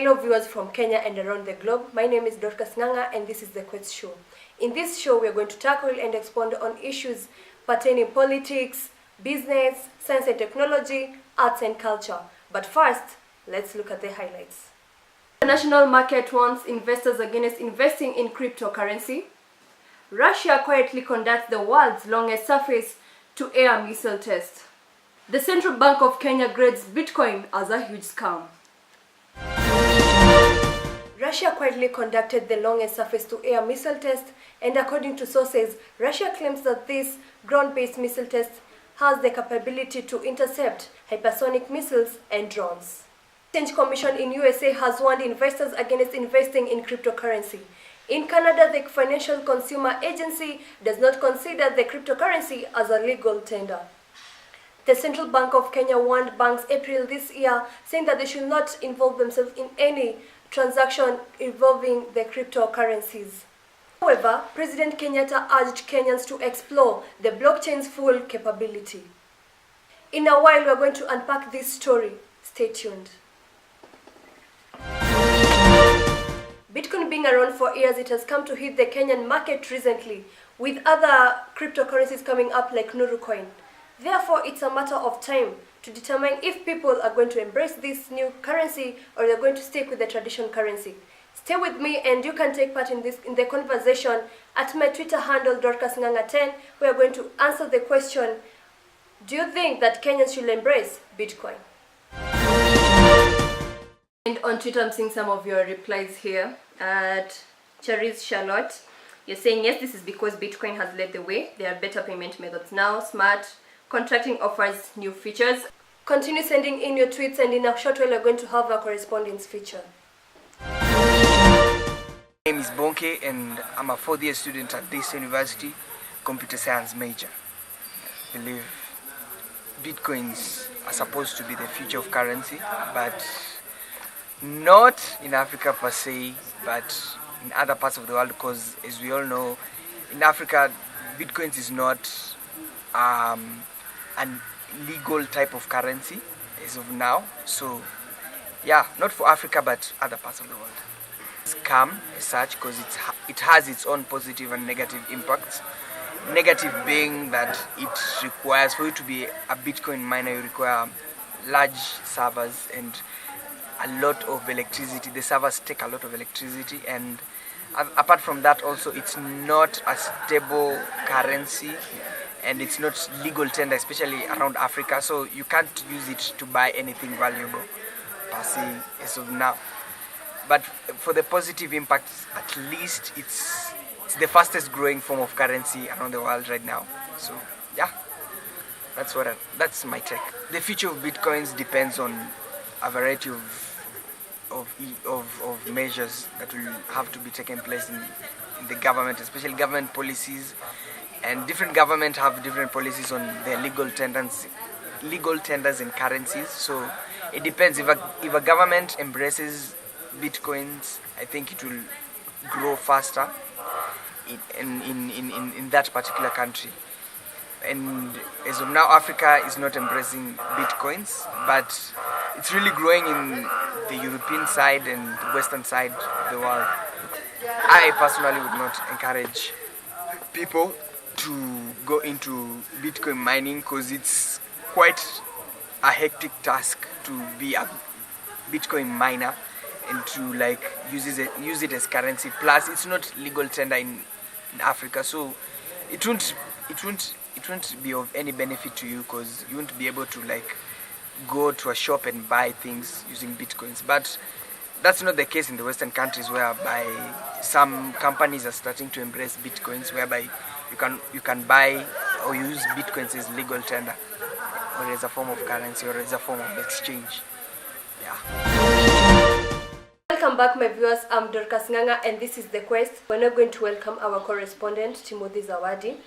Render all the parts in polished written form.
Hello viewers from Kenya and around the globe. My name is Dorcas Ng'ang'a and this is the Quest Show. In this show we are going to tackle and expound on issues pertaining politics, business, science and technology, arts and culture. But first, let's look at the highlights. The national market warns investors against investing in cryptocurrency. Russia quietly conducts the world's longest surface-to-air missile test. The Central Bank of Kenya grades Bitcoin as a huge scam. Russia quietly conducted the longest surface-to-air missile test, and according to sources, Russia claims that this ground-based missile test has the capability to intercept hypersonic missiles and drones. The Exchange Commission in USA has warned investors against investing in cryptocurrency. In Canada, the Financial Consumer Agency does not consider the cryptocurrency as a legal tender. The Central Bank of Kenya warned banks April this year, saying that they should not involve themselves in any transaction involving the cryptocurrencies. However, President Kenyatta urged Kenyans to explore the blockchain's full capability. In a while, we are going to unpack this story. Stay tuned. Bitcoin being around for years, it has come to hit the Kenyan market recently, with other cryptocurrencies coming up like Nuru Coin. Therefore, it's a matter of time to determine if people are going to embrace this new currency or they're going to stick with the traditional currency. Stay with me and you can take part in the conversation at my Twitter handle Dorcas Ng'ang'a 10. We are going to answer the question, do you think that Kenyans should embrace Bitcoin? And on Twitter I'm seeing some of your replies here. At Charis Charlotte, you're saying yes, this is because Bitcoin has led the way. There are better payment methods now. Smart contracting offers new features. Continue sending in your tweets and in a short while we're going to have a correspondence feature. My name is Bonke and I'm a fourth-year student at this university, computer science major. I believe Bitcoins are supposed to be the future of currency, but not in Africa per se, but in other parts of the world, because as we all know, in Africa, Bitcoins is not an legal type of currency as of now. So yeah, not for Africa but other parts of the world. Scam as such, because it has its own positive and negative impacts. Negative being that it requires, for you to be a Bitcoin miner, you require large servers and a lot of electricity. The servers take a lot of electricity, and apart from that also it's not a stable currency and it's not legal tender, especially around Africa, so you can't use it to buy anything valuable per se as of now. But for the positive impacts, at least it's the fastest growing form of currency around the world right now. So yeah, that's my take. The future of Bitcoins depends on a variety of measures that will have to be taken place in the government, especially government policies. And different governments have different policies on their legal tenders in currencies. So it depends. If a government embraces Bitcoins, I think it will grow faster in that particular country. And as of now, Africa is not embracing Bitcoins, but it's really growing in the European side and the Western side of the world. I personally would not encourage people to go into Bitcoin mining because it's quite a hectic task to be a Bitcoin miner and to use it as currency. Plus, it's not legal tender in Africa, so it won't be of any benefit to you because you won't be able to go to a shop and buy things using Bitcoins. But that's not the case in the Western countries, whereby some companies are starting to embrace Bitcoins, whereby you can buy or use Bitcoins as legal tender or as a form of currency or as a form of exchange. Yeah. Welcome back, my viewers. I'm Dorcas Ng'ang'a and this is The Quest. We're now going to welcome our correspondent, Timothy Zawadi.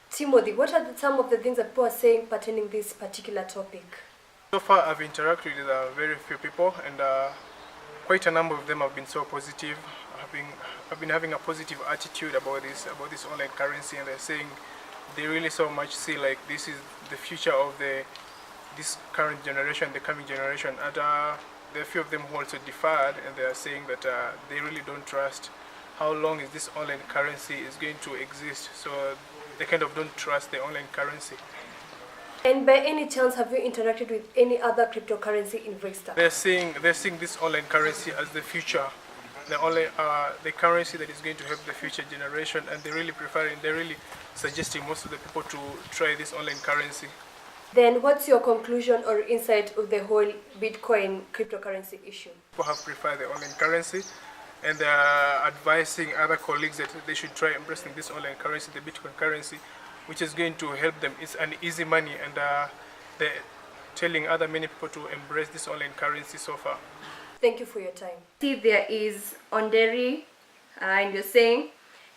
Timothy, what are some of the things that people are saying pertaining this particular topic? So far, I've interacted with very few people, and quite a number of them have been so positive. I've been having a positive attitude about this online currency, and they're saying they really so much see this is the future of this current generation, the coming generation. And there are a few of them who also deferred, and they are saying that they really don't trust how long is this online currency is going to exist. So they kind of don't trust the online currency. And by any chance, have you interacted with any other cryptocurrency investor? They're seeing this online currency as the future, the currency that is going to help the future generation, and they're really suggesting most of the people to try this online currency. Then what's your conclusion or insight of the whole Bitcoin cryptocurrency issue? People have preferred the online currency, and they are advising other colleagues that they should try embracing this online currency, the Bitcoin currency, which is going to help them. It's an easy money, and they're telling many people to embrace this online currency so far. Thank you for your time. See, there is Onderi, and you're saying,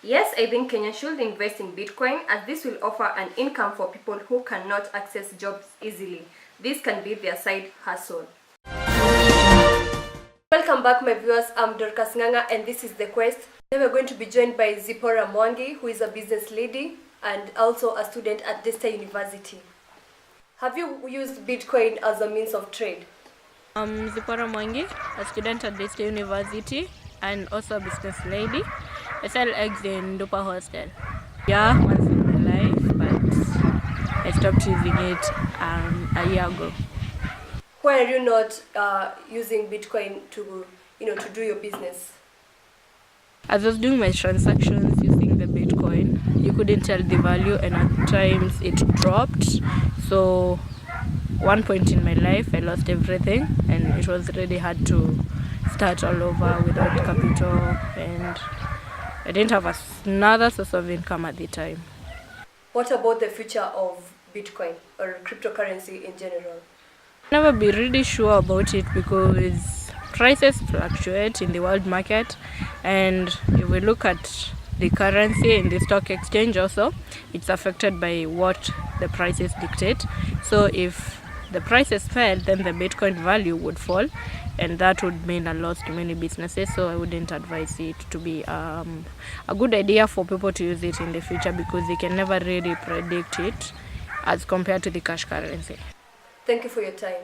yes, I think Kenya should invest in Bitcoin, as this will offer an income for people who cannot access jobs easily. This can be their side hustle. Welcome back, my viewers. I'm Dorcas Ng'ang'a, and this is The Quest. Today we're going to be joined by Zipporah Mwangi, who is a business lady and also a student at Desta University. Have you used Bitcoin as a means of trade? I'm Zipporah Mwangi, a student at Desta University and also a business lady. I sell eggs in Dupa Hostel. Yeah, once in my life, but I stopped using it a year ago. Why are you not using Bitcoin to do your business? As I was doing my transactions using the Bitcoin, you couldn't tell the value, and at times it dropped. So one point in my life, I lost everything, and it was really hard to start all over without capital, and I didn't have another source of income at the time. What about the future of Bitcoin or cryptocurrency in general? Never be really sure about it because prices fluctuate in the world market, and if we look at the currency in the stock exchange also, it's affected by what the prices dictate. So if the prices fell, then the Bitcoin value would fall, and that would mean a loss to many businesses. So I wouldn't advise it to be a good idea for people to use it in the future, because they can never really predict it as compared to the cash currency. Thank you for your time.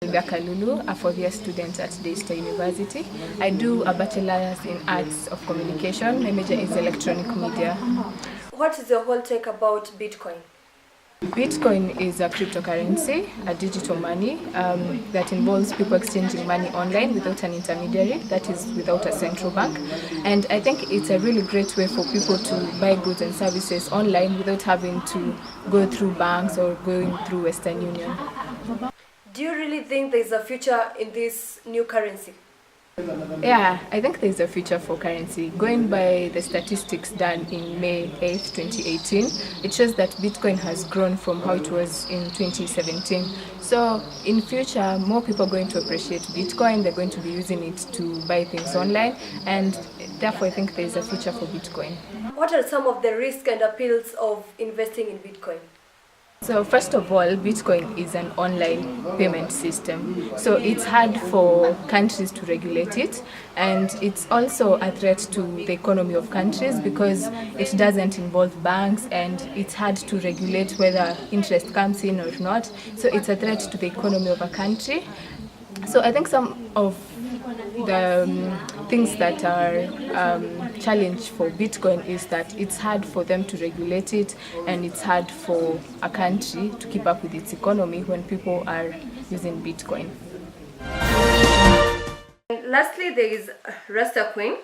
Kalulu, a fourth-year student at Desta University. I do a bachelor's in arts of communication. My major is electronic media. What is your whole take about Bitcoin? Bitcoin is a cryptocurrency, a digital money that involves people exchanging money online without an intermediary, that is without a central bank. And I think it's a really great way for people to buy goods and services online without having to go through banks or going through Western Union. Do you really think there is a future in this new currency? Yeah, I think there's a future for currency. Going by the statistics done in May 8th, 2018, it shows that Bitcoin has grown from how it was in 2017. So in future, more people are going to appreciate Bitcoin. They're going to be using it to buy things online, and therefore I think there's a future for Bitcoin. What are some of the risks and appeals of investing in Bitcoin? So first of all, Bitcoin is an online payment system. So it's hard for countries to regulate it, and it's also a threat to the economy of countries because it doesn't involve banks, and it's hard to regulate whether interest comes in or not. So it's a threat to the economy of a country. So I think some of the things that are challenge for Bitcoin is that it's hard for them to regulate it, and it's hard for a country to keep up with its economy when people are using Bitcoin. And lastly, there is Rasta Queen,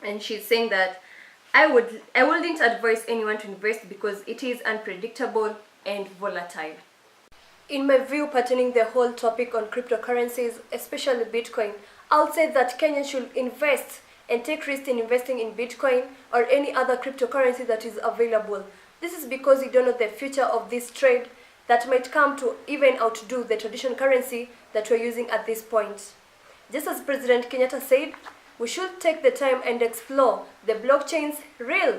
and she's saying that I wouldn't advise anyone to invest because it is unpredictable and volatile. In my view, pertaining the whole topic on cryptocurrencies, especially Bitcoin, I'll say that Kenyans should invest and take risk in investing in Bitcoin or any other cryptocurrency that is available. This is because you don't know the future of this trade that might come to even outdo the traditional currency that we're using at this point. Just as President Kenyatta said, we should take the time and explore the blockchain's real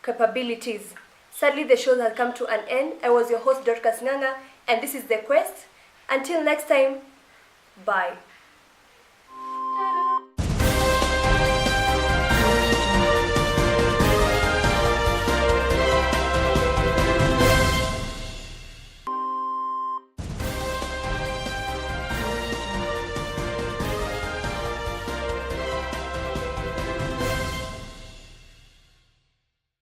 capabilities. Sadly, the show has come to an end. I was your host, Dorcas Ng'ang'a, and this is The Quest. Until next time, bye.